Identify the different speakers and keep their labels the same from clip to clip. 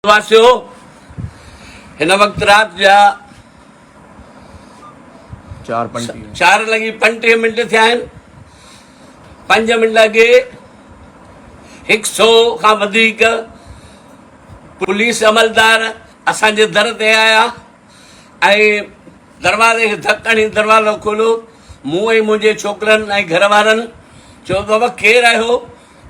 Speaker 1: वासियो हिन वक़्तु राति जा 4:35 थिया आहिनि। 5 मिंट अॻे 100 खां वधीक पुलिस अमलदार असांजे दर ते आया ऐं दरवाज़े खे धक हणी दरवाज़ो खोलियो। मूं ऐं मुंहिंजे छोकिरनि ऐं घर वारनि चयो बाबा केरु आहियो?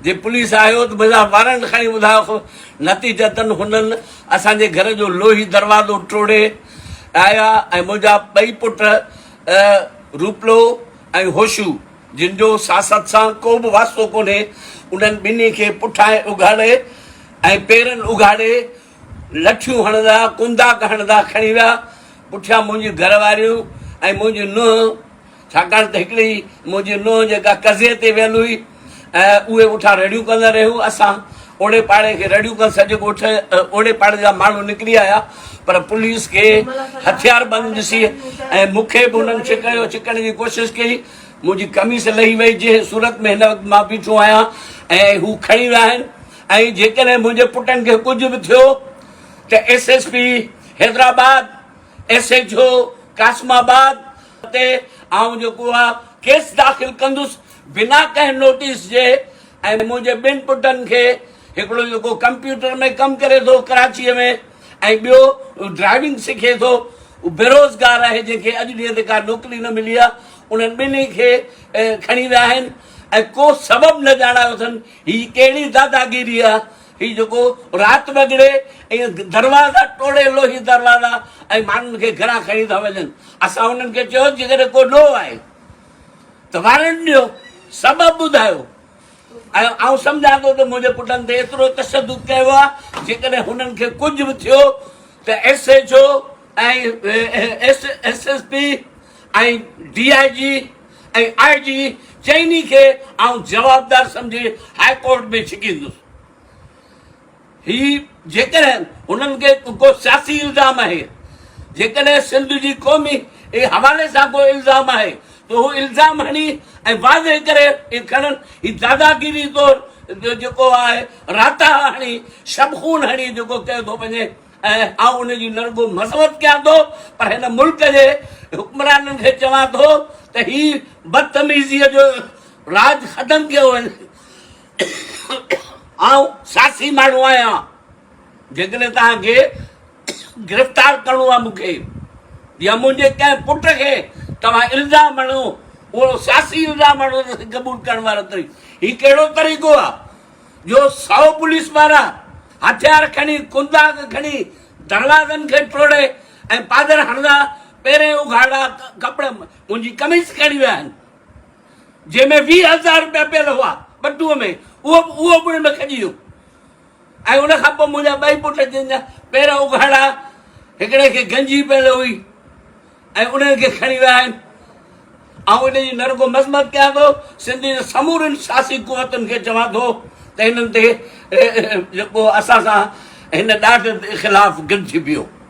Speaker 1: जे पुलिस आयो त मुंहिंजा वारंट खणी ॿुधायो। नतीजतन हुननि असांजे घर जो लोही दरवाज़ो टोड़े आया ऐं मुंहिंजा 2 पुट रूपलो ऐं होशू, जिन जो सासत सां को बि वास्तो कोन्हे, उन्हनि ॿिन्ही खे पुठां उघाड़े ऐं पेरनि उघाड़े लठियूं हणंदा कुंदा हणंदा खणी विया। पुठियां मुंहिंजी घरवारियूं ऐं मुंहिंजी नुंहुं, छाकाणि त हिकिड़ी मुंहिंजी नुंहुं जेका कज़े ते वियल हुई, उहे उठा रड़ियूं कंदा रहियूं। असां ओड़े पाड़े खे रड़ियूं कनि, सॼो ॻोठ ओड़े पाड़े जा माण्हू निकिरी आया, पर पुलिस खे हथियार बंदि ॾिसी ऐं मूंखे बि हुननि छिकण जी कोशिशि कई। मुंहिंजी कमीस लही वई, जंहिं सूरत में हिन वक़्तु मां बीठो आहियां, ऐं हू खणी विया आहिनि। ऐं जेकॾहिं मुंहिंजे पुटनि खे कुझु बि थियो त SSP हैदराबाद, SHO कासमाबाद ते आउं जेको आहे केस दाख़िल कंदुसि बिना कंहिं नोटिस जे। ऐं मुंहिंजे 2 पुटनि खे, हिकिड़ो जेको कंप्यूटर में कमु करे थो कराचीअ में ऐं ॿियो ड्राइविंग सिखे थो, बेरोज़गार आहे, जंहिंखे अॼु ॾींहं ते का नौकिरी न मिली आहे, उन्हनि ॿिन्ही खे खणी विया आहिनि ऐं को सबबु न ॼाणायो अथनि। हीअ कहिड़ी दादागिरी आहे? हीअ जेको राति वॻड़े ऐं दरवाज़ा टोड़े लोही दरवाज़ा ऐं माण्हुनि खे घरां खणी था वञनि। असां उन्हनि खे चयो जेकॾहिं को ॾोह आहे त वारंट ॾियो, सबबु ॿुधायो। ऐं आउं सम्झां थो त मुंहिंजे पुटनि ते एतिरो तशदुद कयो आहे, जेकॾहिं हुननि खे कुझु बि थियो त SHO ऐं SSP ऐं DIG ऐं IG चइनी खे आउं जवाबदार सम्झी हाई कोर्ट में छिकींदुसि। ही जेकॾहिं हुननि खे को सियासी इल्ज़ाम आहे, जेकॾहिं सिंध जी क़ौमी हवाले सां को इल्ज़ाम आहे, त हू इल्ज़ाम हणी ऐं वाज़े करे खणनि। ही दादागिरी तौरु जेको आहे राता हणी शबख़ून हणी जेको कयो थो वञे, ऐं आउं उनजी न रुॻो मज़म्मत कयां थो, पर हिन मुल्क जे हुक्मराननि खे चवां थो त ही बदतमीज़ीअ जो राज ख़तमु कयो वञे। आउं सियासी माण्हू आहियां, जेकॾहिं तव्हांखे गिरफ़्तार करिणो आहे मूंखे या मुंहिंजे कंहिं पुट खे तव्हां इल्ज़ाम हणो, उहो सियासी इल्ज़ाम हणो त क़बूल करण वारो तरीक़ो। हीउ कहिड़ो तरीक़ो आहे जो 100 पुलिस वारा हथियार खणी कुंदा खणी दरवाज़नि खे टोड़े ऐं पादर हणंदा, पेरें उघाड़ा कपिड़ा, मुंहिंजी कमीस खणी विया आहिनि, जंहिंमें 20,000 रुपया पियल हुआ बटूअ में, उहो बि न खॼी वियो। ऐं उन खां पोइ मुंहिंजा 2 पुट जंहिंजा पेर उघाड़ा, हिकिड़े खे गंजी पियल हुई ऐं उन्हनि खे खणी विया आहिनि। ऐं इनजी न रुॻो मज़म्मत कयां थो, सिंधी समूरनि सियासी कुवतुनि खे चवां थो त हिननि ते जेको असां सां हिन ॾाढ ख़िलाफ़ु गॾिजी बीहो।